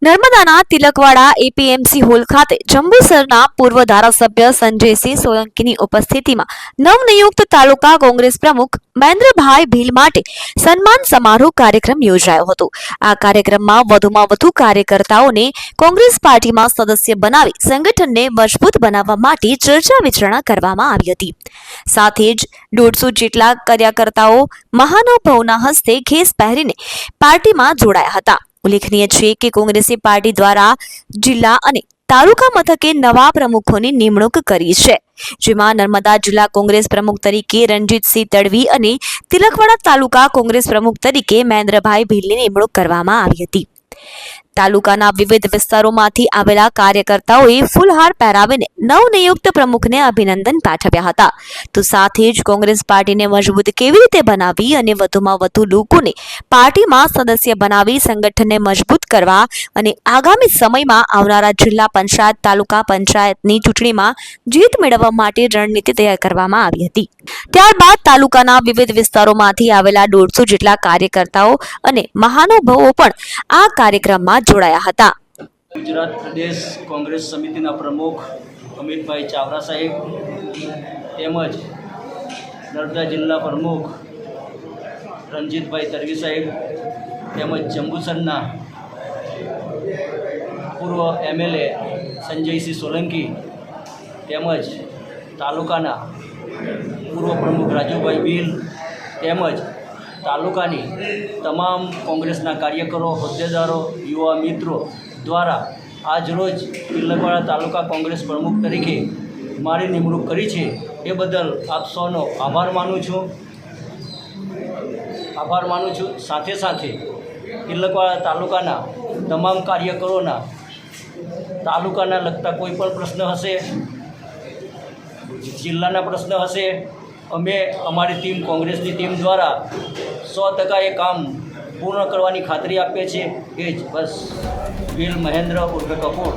નર્મદાના Tilakwada APMC hall ખાતે જંબુસરના પૂર્વ ધારાસભ્ય સંજયસિંહ સોલંકીની ઉપસ્થિતિમાં નવનિયુક્ત તાલુકા કોંગ્રેસ પ્રમુખ મહેન્દ્રભાઈ ભીલ માટે સન્માન સમારોહ કાર્યક્રમ યોજાયો હતો। આ કાર્યક્રમમાં વધુમાં વધુ કાર્યકર્તાઓને કોંગ્રેસ પાર્ટીમાં સદસ્ય બનાવી સંગઠનને મજબૂત બનાવવા માટે ચર્ચા વિચારણા કરવામાં આવી હતી। સાથે જ 150 જેટલા કાર્યકર્તાઓ મહાનુભાવોના હસ્તે ખેસ પહેરીને પાર્ટીમાં જોડાયા હતા। ઉલ્લેખનીય છે કે કોંગ્રેસી પાર્ટી દ્વારા જિલ્લા અને તાલુકા મથકે નવા પ્રમુખોની નિમણૂક કરી છે, જેમાં નર્મદા જિલ્લા કોંગ્રેસ પ્રમુખ તરીકે રણજીતસિંહ તડવી અને તિલકવાડા તાલુકા કોંગ્રેસ પ્રમુખ તરીકે મહેન્દ્રભાઈ ભીલની નિમણૂક કરવામાં આવી હતી। તાલુકાના વિવિધ વિસ્તારોમાંથી આવેલા કાર્યકર્તાઓએ ફૂલહાર પહેરાવીને નવનિયુક્ત પ્રમુખને અભિનંદન પાઠવ્યા હતા। તો સાથે જ કોંગ્રેસ પાર્ટીને મજબૂત કેવી રીતે બનાવવી અને વધુમાં વધુ લોકોને પાર્ટીમાં સદસ્ય બનાવી સંગઠનને મજબૂત કરવા અને આગામી સમયમાં આવનારા જિલ્લા પંચાયત તાલુકા પંચાયતની ચૂંટણીમાં જીત મેળવવા માટે રણનીતિ તૈયાર કરવામાં આવી હતી। ત્યારબાદ તાલુકાના વિવિધ વિસ્તારોમાંથી આવેલા 150 જેટલા કાર્યકર્તાઓ અને મહાનુભાવો પણ આ કાર્યક્રમમાં જોડાયા હતા। ગુજરાત પ્રદેશ કોંગ્રેસ સમિતિના પ્રમુખ અમિતભાઈ ચાવડા સાહેબ તેમજ નર્મદા જિલ્લા પ્રમુખ રણજીતભાઈ તડવી સાહેબ તેમજ જંબુસરના પૂર્વ એમએલએ સંજયસિંહ સોલંકી તેમજ તાલુકાના પૂર્વ પ્રમુખ રાજુભાઈ ભીલ તેમજ તાલુકાની તમામ કોંગ્રેસના કાર્યકરો, હોદ્દેદારો, યુવા મિત્રો દ્વારા આજરોજ તિલકવાડા તાલુકા કોંગ્રેસ પ્રમુખ તરીકે મારી નિમણૂક કરી છે, એ બદલ આપ સૌનો આભાર માનું છું। સાથે સાથે તિલકવાડા તાલુકાના તમામ કાર્યકરોના તાલુકાના લગતા કોઈ પણ પ્રશ્ન હશે, જિલ્લાના પ્રશ્ન હશે, અમે અમારી ટીમ કોંગ્રેસની ટીમ દ્વારા 100% એ કામ પૂર્ણ કરવાની ખાતરી આપીએ છીએ। એ જ બસ ભીલ મહેન્દ્ર ઉર્ફે કપૂર।